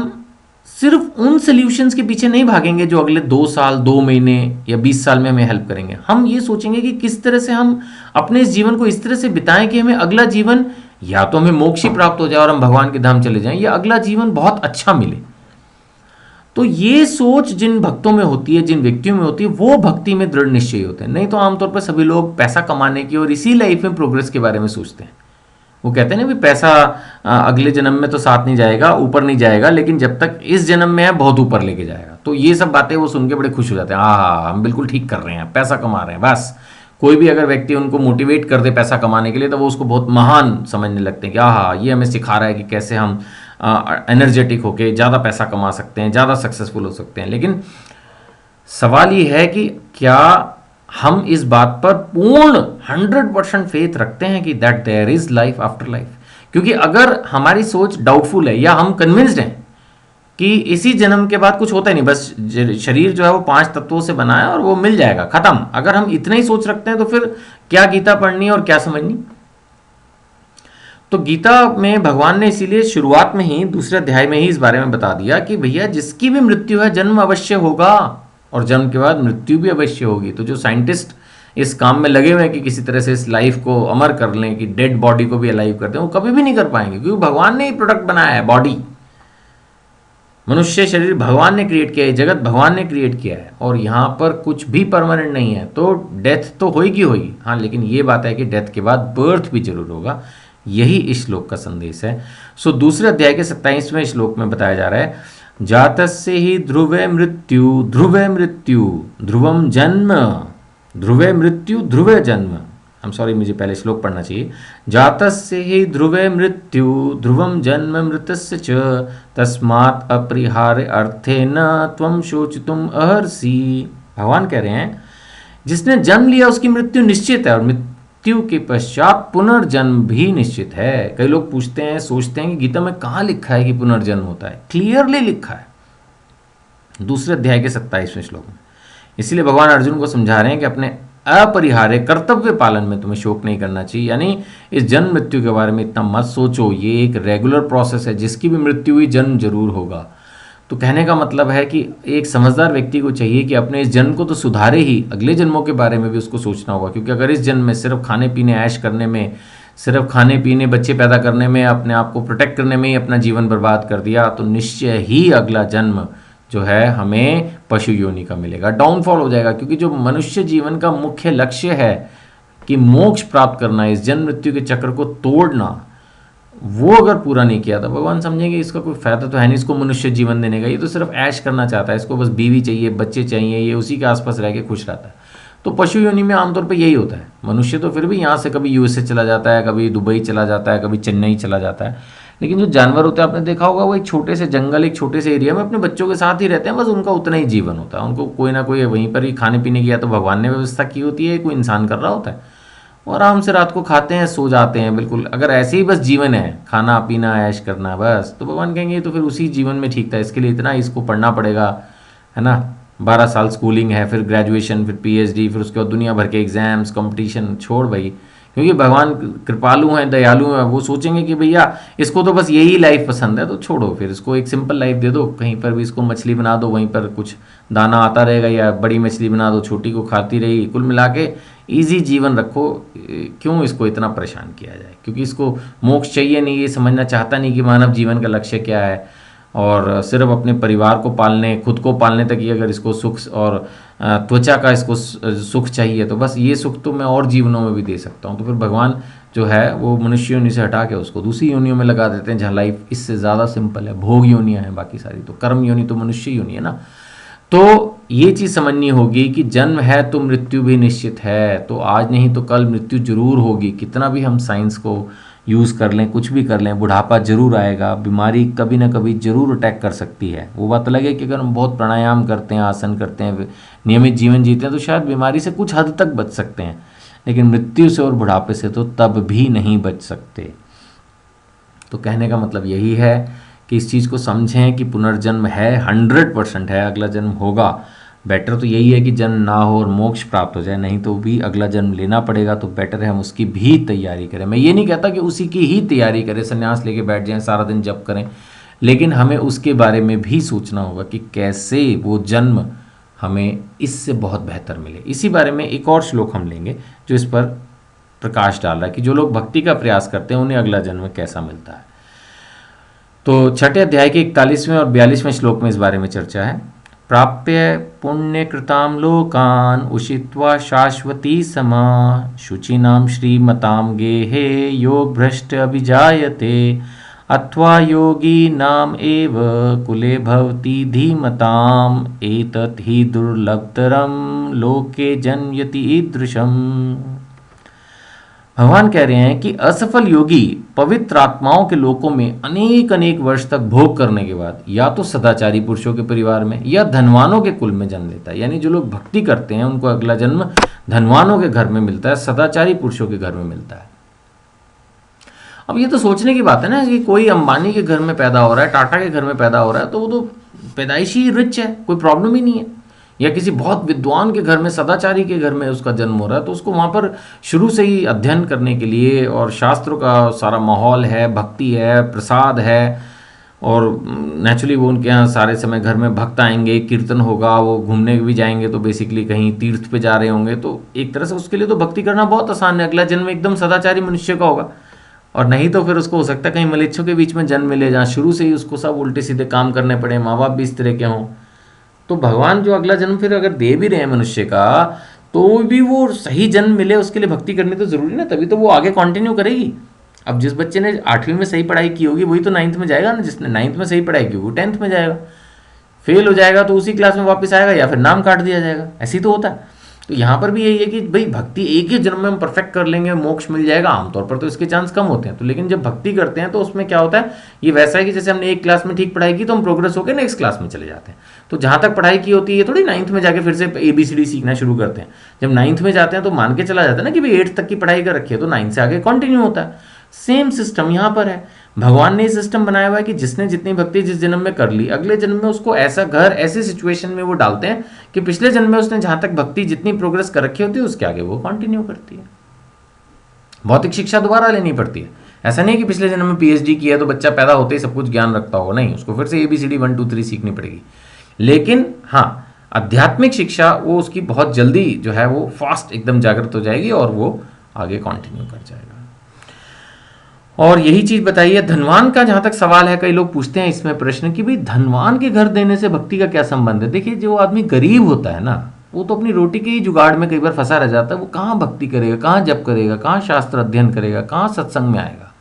सिर्फ उन सॉल्यूशंस के पीछे नहीं भागेंगे जो अगले 2 साल 2 महीने या 20 साल में हमें हेल्प करेंगे। हम ये सोचेंगे कि किस तरह से हम अपने इस जीवन को इस तरह से बिताएं कि हमें अगला जीवन या तो हमें मोक्ष ही प्राप्त हो जाए और हम भगवान के धाम चले जाएं, या अगला जीवन बहुत अच्छा मिले। तो ये सोच जिन भक्तों में होती है, जिन व्यक्तियों में होती है, वो भक्ति में दृढ़ निश्चय होते हैं। नहीं तो आमतौर पर सभी लोग पैसा कमाने की और इसी लाइफ में प्रोग्रेस के बारे में सोचते हैं। वो कहते हैं ना भी पैसा अगले जन्म में तो साथ नहीं जाएगा, ऊपर नहीं जाएगा, लेकिन जब तक इस जन्म में है बहुत ऊपर लेके जाएगा। तो ये सब बातें वो सुन के बड़े खुश हो जाते हैं, हाँ हम बिल्कुल ठीक कर रहे हैं, पैसा कमा रहे हैं। बस कोई भी अगर व्यक्ति उनको मोटिवेट कर दे पैसा कमाने के लिए तो वो उसको बहुत महान समझने लगते हैं कि हाँ ये हमें सिखा रहा है कि कैसे हम एनर्जेटिक होके ज़्यादा पैसा कमा सकते हैं, ज़्यादा सक्सेसफुल हो सकते हैं। लेकिन सवाल ये है कि क्या हम इस बात पर पूर्ण 100% फेथ रखते हैं कि that there is life after life? क्योंकि अगर हमारी सोच डाउटफुल है या हम कन्विंस्ड हैं कि इसी जन्म के बाद कुछ होता ही नहीं, बस शरीर जो है वो 5 तत्वों से बना है और वो मिल जाएगा, खत्म, अगर हम इतना ही सोच रखते हैं तो फिर क्या गीता पढ़नी और क्या समझनी। तो गीता में भगवान ने इसीलिए शुरुआत में ही 2 अध्याय में ही इस बारे में बता दिया कि भैया जिसकी भी मृत्यु है जन्म अवश्य होगा और जन्म के बाद मृत्यु भी अवश्य होगी। तो जो साइंटिस्ट इस काम में लगे हुए हैं कि किसी तरह से इस लाइफ को अमर कर लें, कि डेड बॉडी को भी अलाइव कर दें, वो कभी भी नहीं कर पाएंगे, क्योंकि भगवान ने ही प्रोडक्ट बनाया है बॉडी। मनुष्य शरीर भगवान ने क्रिएट किया है, जगत भगवान ने क्रिएट किया है, और यहाँ पर कुछ भी परमानेंट नहीं है। तो डेथ तो होगी होगी, हाँ, लेकिन ये बात है कि डेथ के बाद बर्थ भी जरूर होगा। यही इस श्लोक का संदेश है। सो 2 अध्याय के 27वें श्लोक में बताया जा रहा है, जातस्य ही ध्रुवे मृत्यु ध्रुवे मृत्यु ध्रुवम जन्म ध्रुवे मृत्यु ध्रुवे जन्म। सॉरी, मुझे पहले श्लोक पढ़ना चाहिए। जातस्य ही ध्रुवे मृत्यु ध्रुवम जन्म मृतस्य च तस्मात् अपरिहार्य अर्थेन त्वं शोचितुम अर्हसि। भगवान कह रहे हैं जिसने जन्म लिया उसकी मृत्यु निश्चित है और मृत्यु के पश्चात पुनर्जन्म भी निश्चित है। कई लोग पूछते हैं, सोचते हैं कि गीता में कहाँ लिखा है कि पुनर्जन्म होता है। क्लियरली लिखा है 2 अध्याय के 27वें श्लोक में। इसीलिए भगवान अर्जुन को समझा रहे हैं कि अपने अपरिहार्य कर्तव्य पालन में तुम्हें शोक नहीं करना चाहिए, यानी इस जन्म मृत्यु के बारे में इतना मत सोचो, ये एक रेगुलर प्रोसेस है, जिसकी भी मृत्यु हुई जन्म जरूर होगा। तो कहने का मतलब है कि एक समझदार व्यक्ति को चाहिए कि अपने इस जन्म को तो सुधारे ही, अगले जन्मों के बारे में भी उसको सोचना होगा। क्योंकि अगर इस जन्म में सिर्फ खाने पीने ऐश करने में, सिर्फ खाने पीने बच्चे पैदा करने में, अपने आप को प्रोटेक्ट करने में ही अपना जीवन बर्बाद कर दिया, तो निश्चय ही अगला जन्म जो है हमें पशु योनि का मिलेगा, डाउनफॉल हो जाएगा। क्योंकि जो मनुष्य जीवन का मुख्य लक्ष्य है कि मोक्ष प्राप्त करना, इस जन्म मृत्यु के चक्र को तोड़ना, वो अगर पूरा नहीं किया तो भगवान समझेंगे इसका कोई फायदा तो है नहीं इसको मनुष्य जीवन देने का, ये तो सिर्फ ऐश करना चाहता है, इसको बस बीवी चाहिए, बच्चे चाहिए, ये उसी के आसपास रह के खुश रहता है। तो पशु योनि में आमतौर पर यही होता है। मनुष्य तो फिर भी यहाँ से कभी यूएसए चला जाता है, कभी दुबई चला जाता है, कभी चेन्नई चला जाता है। लेकिन जो जानवर होते हैं, आपने देखा होगा, वो एक छोटे से जंगल, एक छोटे से एरिया में अपने बच्चों के साथ ही रहते हैं, बस उनका उतना ही जीवन होता है। उनको कोई ना कोई वहीं पर ही खाने पीने की या तो भगवान ने व्यवस्था की होती है, कोई इंसान कर रहा होता है, और आराम से रात को खाते हैं, सो जाते हैं। बिल्कुल अगर ऐसे ही बस जीवन है, खाना पीना ऐश करना बस, तो भगवान कहेंगे तो फिर उसी जीवन में ठीक था, इसके लिए इतना इसको पढ़ना पड़ेगा, है ना। 12 साल स्कूलिंग है, फिर ग्रेजुएशन, फिर पीएचडी, फिर उसके बाद दुनिया भर के एग्जाम्स, कंपटीशन। छोड़ भाई, क्योंकि भगवान कृपालु हैं, दयालु हैं, वो सोचेंगे कि भैया इसको तो बस यही लाइफ पसंद है तो छोड़ो, फिर इसको एक सिंपल लाइफ दे दो, कहीं पर भी इसको मछली बना दो, वहीं पर कुछ दाना आता रहेगा, या बड़ी मछली बना दो, छोटी को खाती रहेगी, कुल मिला के ईजी जीवन रखो। क्यों इसको इतना परेशान किया जाए, क्योंकि इसको मोक्ष चाहिए नहीं, ये समझना चाहता नहीं कि मानव जीवन का लक्ष्य क्या है, और सिर्फ अपने परिवार को पालने, खुद को पालने तक ही अगर इसको सुख और त्वचा का इसको सुख चाहिए, तो बस ये सुख तो मैं और जीवनों में भी दे सकता हूँ। तो फिर भगवान जो है वो मनुष्य योनि से हटा के उसको दूसरी योनियों में लगा देते हैं, जहाँ लाइफ इससे ज़्यादा सिंपल है। भोग योनियाँ हैं बाकी सारी, तो कर्म योनि तो मनुष्य योनि है ना। तो ये चीज़ समझनी होगी कि जन्म है तो मृत्यु भी निश्चित है, तो आज नहीं तो कल मृत्यु जरूर होगी। कितना भी हम साइंस को यूज़ कर लें, कुछ भी कर लें, बुढ़ापा जरूर आएगा, बीमारी कभी ना कभी जरूर अटैक कर सकती है। वो बात अलग है कि अगर हम बहुत प्राणायाम करते हैं, आसन करते हैं, नियमित जीवन जीते हैं, तो शायद बीमारी से कुछ हद तक बच सकते हैं, लेकिन मृत्यु से और बुढ़ापे से तो तब भी नहीं बच सकते। तो कहने का मतलब यही है कि इस चीज़ को समझें कि पुनर्जन्म है, 100% है, अगला जन्म होगा। बेटर तो यही है कि जन्म ना हो और मोक्ष प्राप्त हो जाए, नहीं तो भी अगला जन्म लेना पड़ेगा, तो बेटर है हम उसकी भी तैयारी करें। मैं ये नहीं कहता कि उसी की ही तैयारी करें, संन्यास लेके बैठ जाएं, सारा दिन जप करें, लेकिन हमें उसके बारे में भी सोचना होगा कि कैसे वो जन्म हमें इससे बहुत बेहतर मिले। इसी बारे में एक और श्लोक हम लेंगे जो इस पर प्रकाश डाल रहा है कि जो लोग भक्ति का प्रयास करते हैं उन्हें अगला जन्म कैसा मिलता है। तो छठे अध्याय के 41वें और 42वें श्लोक में इस बारे में चर्चा है। प्राप्य पुण्यकृतां लोकान् उषित्वा शाश्वती समा शुचिनां श्रीमतां गेहे योग भ्रष्ट अभिजायते अथवा योगी नाम एव कुले भवति धीमताम् एतत् हि दुर्लभतरं लोके जन्यति ईदृशम्। भगवान कह रहे हैं कि असफल योगी पवित्र आत्माओं के लोकों में अनेक अनेक वर्ष तक भोग करने के बाद या तो सदाचारी पुरुषों के परिवार में या धनवानों के कुल में जन्म लेता है। यानी जो लोग भक्ति करते हैं उनको अगला जन्म धनवानों के घर में मिलता है, सदाचारी पुरुषों के घर में मिलता है। अब ये तो सोचने की बात है ना कि कोई अंबानी के घर में पैदा हो रहा है, टाटा के घर में पैदा हो रहा है, तो वो तो पैदाइशी रिच है, कोई प्रॉब्लम ही नहीं है। या किसी बहुत विद्वान के घर में, सदाचारी के घर में उसका जन्म हो रहा है, तो उसको वहाँ पर शुरू से ही अध्ययन करने के लिए और शास्त्रों का सारा माहौल है, भक्ति है, प्रसाद है, और नेचुरली वो उनके यहाँ सारे समय घर में भक्त आएंगे, कीर्तन होगा, वो घूमने भी जाएंगे तो बेसिकली कहीं तीर्थ पे जा रहे होंगे, तो एक तरह से उसके लिए तो भक्ति करना बहुत आसान है। अगला जन्म एकदम सदाचारी मनुष्य का होगा, और नहीं तो फिर उसको हो सकता है कहीं मलेच्छों के बीच में जन्म मिले जहाँ शुरू से ही उसको सब उल्टे सीधे काम करने पड़े, माँ बाप भी इस तरह के हों। तो भगवान जो अगला जन्म फिर अगर दे भी रहे हैं मनुष्य का, तो भी वो सही जन्म मिले उसके लिए भक्ति करनी तो ज़रूरी ना, तभी तो वो आगे कंटिन्यू करेगी। अब जिस बच्चे ने 8वीं में सही पढ़ाई की होगी वही तो 9th में जाएगा ना, जिसने 9th में सही पढ़ाई की होगी वो 10th में जाएगा, फेल हो जाएगा तो उसी क्लास में वापस आएगा या फिर नाम काट दिया जाएगा। ऐसी तो होता है। तो यहाँ पर भी यही है कि भाई भक्ति एक ही जन्म में हम परफेक्ट कर लेंगे, मोक्ष मिल जाएगा, आमतौर पर तो इसके चांस कम होते हैं। तो लेकिन जब भक्ति करते हैं तो उसमें क्या होता है, ये वैसा है कि जैसे हमने एक क्लास में ठीक पढ़ाई की तो हम प्रोग्रेस होकर नेक्स्ट क्लास में चले जाते हैं। तो जहाँ तक पढ़ाई की होती है थोड़ी 9th में जाके फिर से ABCD सीखना शुरू करते हैं। जब 9th में जाते हैं तो मान के चला जाता है ना कि भाई 8th तक की पढ़ाई कर रखी है तो 9th से आगे कंटिन्यू होता है। सेम सिस्टम यहाँ पर है। भगवान ने सिस्टम बनाया हुआ है कि जिसने जितनी भक्ति जिस जन्म में कर ली, अगले जन्म में उसको ऐसा घर, ऐसी सिचुएशन में वो डालते हैं कि पिछले जन्म में उसने जहां तक भक्ति जितनी प्रोग्रेस कर रखी होती है उसके आगे वो कंटिन्यू करती है। भौतिक शिक्षा दोबारा लेनी पड़ती है। ऐसा नहीं कि पिछले जन्म में PhD किया तो बच्चा पैदा होते ही सब कुछ ज्ञान रखता होगा, नहीं, उसको फिर से ABCD 1 2 3 सीखनी पड़ेगी। लेकिन हाँ, आध्यात्मिक शिक्षा वो उसकी बहुत जल्दी जो है वो फास्ट एकदम जागृत हो जाएगी और वो आगे कंटिन्यू कर जाएगा। और यही चीज बताइए धनवान का, जहां तक सवाल है, कई लोग पूछते हैं इसमें प्रश्न कि भाई धनवान के घर देने से भक्ति का क्या संबंध है। देखिए, जो आदमी गरीब होता है ना, वो तो अपनी रोटी के ही जुगाड़ में कई बार फंसा रह जाता है। वो कहाँ भक्ति करेगा, कहाँ जप करेगा, कहाँ शास्त्र अध्ययन करेगा, कहाँ सत्संग में आएगा।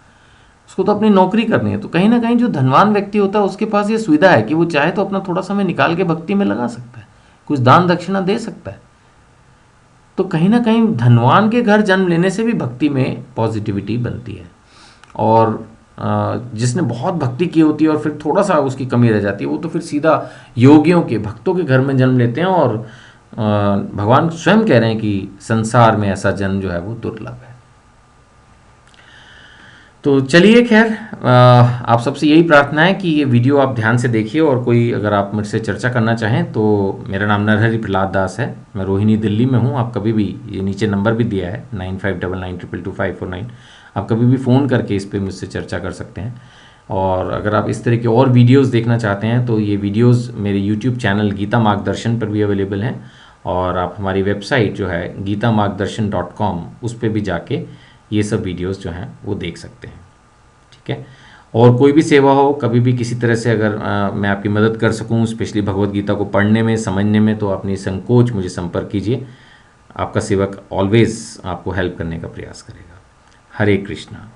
उसको तो अपनी नौकरी करनी है। तो कहीं ना कहीं जो धनवान व्यक्ति होता है उसके पास ये सुविधा है कि वो चाहे तो अपना थोड़ा समय निकाल के भक्ति में लगा सकता है, कुछ दान दक्षिणा दे सकता है। तो कहीं ना कहीं धनवान के घर जन्म लेने से भी भक्ति में पॉजिटिविटी बनती है। और जिसने बहुत भक्ति की होती है और फिर थोड़ा सा उसकी कमी रह जाती है, वो तो फिर सीधा योगियों के, भक्तों के घर में जन्म लेते हैं। और भगवान स्वयं कह रहे हैं कि संसार में ऐसा जन्म जो है वो दुर्लभ है। तो चलिए खैर, आप सबसे यही प्रार्थना है कि ये वीडियो आप ध्यान से देखिए, और कोई अगर आप मुझसे चर्चा करना चाहें तो मेरा नाम नरहरि प्रहलाद दास है, मैं रोहिणी दिल्ली में हूँ। आप कभी भी, ये नीचे नंबर भी दिया है 9599222549, आप कभी भी फ़ोन करके इस पर मुझसे चर्चा कर सकते हैं। और अगर आप इस तरह के और वीडियोस देखना चाहते हैं तो ये वीडियोस मेरे यूट्यूब चैनल गीता मार्गदर्शन पर भी अवेलेबल हैं, और आप हमारी वेबसाइट जो है gitamargdarshan.com उस पर भी जाके ये सब वीडियोस जो हैं वो देख सकते हैं। ठीक है, और कोई भी सेवा हो, कभी भी किसी तरह से अगर मैं आपकी मदद कर सकूं, स्पेशली भगवत गीता को पढ़ने में, समझने में, तो आप निसंकोच मुझे संपर्क कीजिए। आपका सेवक ऑलवेज आपको हेल्प करने का प्रयास करेगा। हरे कृष्णा।